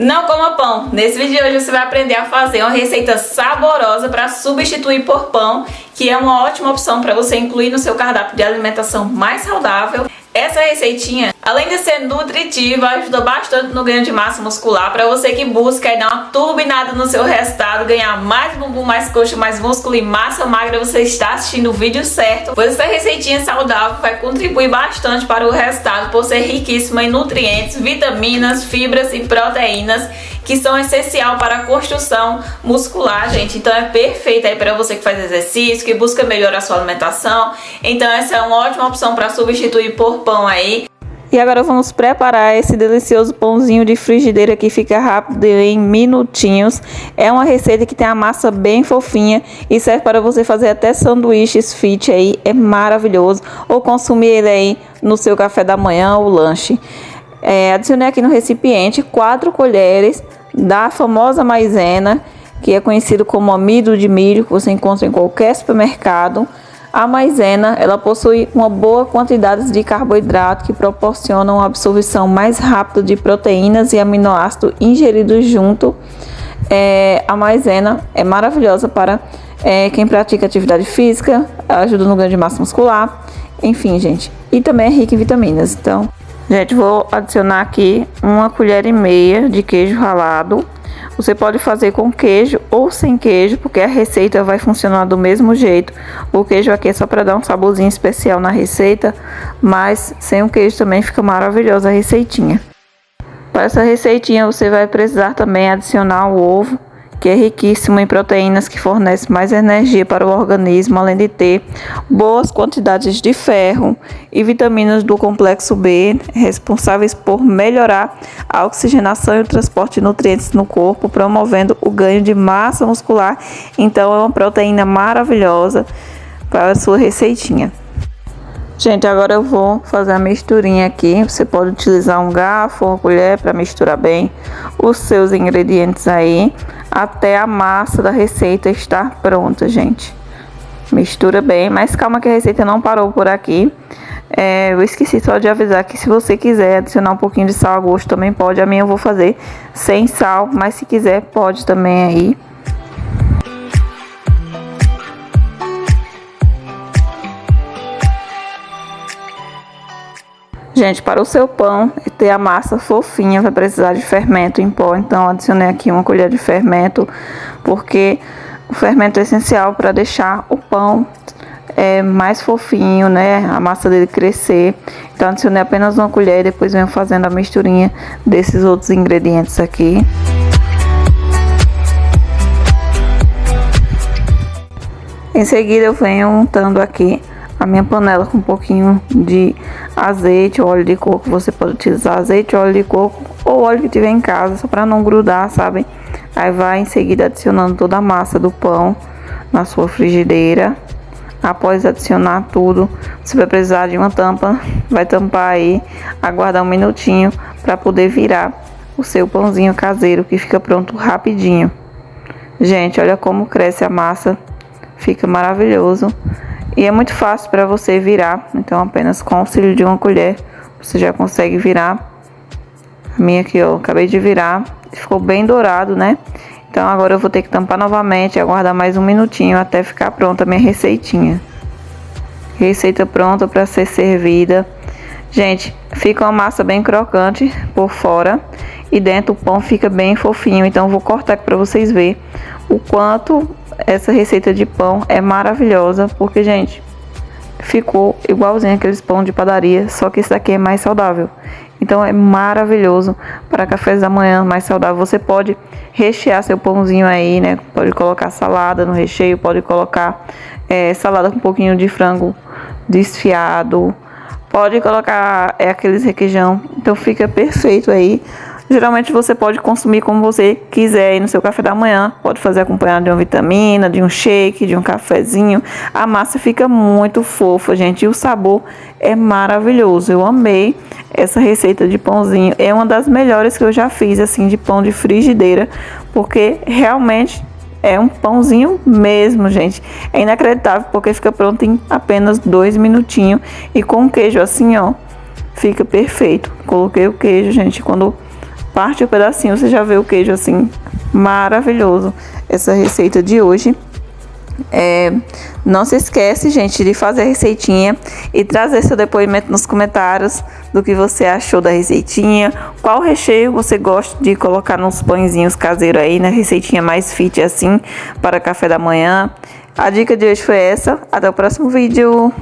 Não coma pão! Nesse vídeo de hoje você vai aprender a fazer uma receita saborosa para substituir por pão, que é uma ótima opção para você incluir no seu cardápio de alimentação mais saudável. Essa receitinha, além de ser nutritiva, ajuda bastante no ganho de massa muscular para você que busca dar uma turbinada no seu resultado, ganhar mais bumbum, mais coxa, mais músculo e massa magra. Você está assistindo o vídeo certo, pois essa receitinha saudável vai contribuir bastante para o resultado por ser riquíssima em nutrientes, vitaminas, fibras e proteínas, que são essenciais para a construção muscular, gente. Então é perfeita aí para você que faz exercício, que busca melhorar a sua alimentação. Então essa é uma ótima opção para substituir por pão aí. E agora vamos preparar esse delicioso pãozinho de frigideira que fica rápido em minutinhos. É uma receita que tem a massa bem fofinha e serve para você fazer até sanduíches fit aí. É maravilhoso. Ou consumir ele aí no seu café da manhã ou lanche. Adicionei aqui no recipiente 4 colheres da famosa maisena, que é conhecido como amido de milho, que você encontra em qualquer supermercado. A maisena, ela possui uma boa quantidade de carboidrato que proporcionam uma absorção mais rápida de proteínas e aminoácidos ingeridos junto. A maisena é maravilhosa para quem pratica atividade física, ajuda no ganho de massa muscular, enfim, gente. E também é rica em vitaminas. Então, gente, vou adicionar aqui 1,5 colher de queijo ralado. Você pode fazer com queijo ou sem queijo, porque a receita vai funcionar do mesmo jeito. O queijo aqui é só para dar um saborzinho especial na receita, mas sem o queijo também fica maravilhosa a receitinha. Para essa receitinha você vai precisar também adicionar o ovo, que é riquíssimo em proteínas, que fornece mais energia para o organismo, além de ter boas quantidades de ferro e vitaminas do complexo B, responsáveis por melhorar a oxigenação e o transporte de nutrientes no corpo, promovendo o ganho de massa muscular. Então é uma proteína maravilhosa para a sua receitinha. Gente, agora eu vou fazer a misturinha aqui. Você pode utilizar um garfo ou uma colher para misturar bem os seus ingredientes aí, até a massa da receita estar pronta, gente. Mistura bem, mas calma que a receita não parou por aqui. Eu esqueci só de avisar que se você quiser adicionar um pouquinho de sal a gosto também pode. A minha eu vou fazer sem sal, mas se quiser pode também aí. Gente, para o seu pão ter a massa fofinha, vai precisar de fermento em pó. Então, adicionei aqui 1 colher de fermento, porque o fermento é essencial para deixar o pão mais fofinho, né? A massa dele crescer. Então, adicionei apenas 1 colher e depois venho fazendo a misturinha desses outros ingredientes aqui. Em seguida, eu venho untando aqui a minha panela com um pouquinho de azeite ou óleo de coco. Você pode utilizar azeite, óleo de coco ou óleo que tiver em casa, só para não grudar, sabe? Aí vai em seguida adicionando toda a massa do pão na sua frigideira. Após adicionar tudo, você vai precisar de uma tampa, vai tampar aí, aguardar um minutinho para poder virar o seu pãozinho caseiro, que fica pronto rapidinho. Gente, olha como cresce a massa, fica maravilhoso. E é muito fácil para você virar, então apenas com o auxílio de 1 colher você já consegue virar. A minha aqui, ó, acabei de virar, ficou bem dourado, né? Então agora eu vou ter que tampar novamente e aguardar mais um minutinho até ficar pronta a minha receitinha. Receita pronta para ser servida. Gente, fica uma massa bem crocante por fora e dentro o pão fica bem fofinho. Então eu vou cortar aqui para vocês verem o quanto essa receita de pão é maravilhosa, porque, gente, ficou igualzinho aqueles pão de padaria, só que esse daqui é mais saudável. Então é maravilhoso para cafés da manhã mais saudável. Você pode rechear seu pãozinho aí, né? Pode colocar salada no recheio, pode colocar salada com um pouquinho de frango desfiado, pode colocar aqueles requeijão. Então fica perfeito aí. Geralmente você pode consumir como você quiser aí no seu café da manhã. Pode fazer acompanhado de uma vitamina, de um shake, de um cafezinho. A massa fica muito fofa, gente. E o sabor é maravilhoso. Eu amei essa receita de pãozinho. É uma das melhores que eu já fiz, assim, de pão de frigideira. Porque realmente é um pãozinho mesmo, gente. É inacreditável, porque fica pronto em apenas 2 minutinhos. E com o queijo assim, ó, fica perfeito. Coloquei o queijo, gente, quando parte o pedacinho, você já vê o queijo assim, maravilhoso. Essa receita de hoje. Não se esquece, gente, de fazer a receitinha e trazer seu depoimento nos comentários do que você achou da receitinha, qual recheio você gosta de colocar nos pãezinhos caseiros aí, na receitinha mais fit assim, para café da manhã. A dica de hoje foi essa, até o próximo vídeo.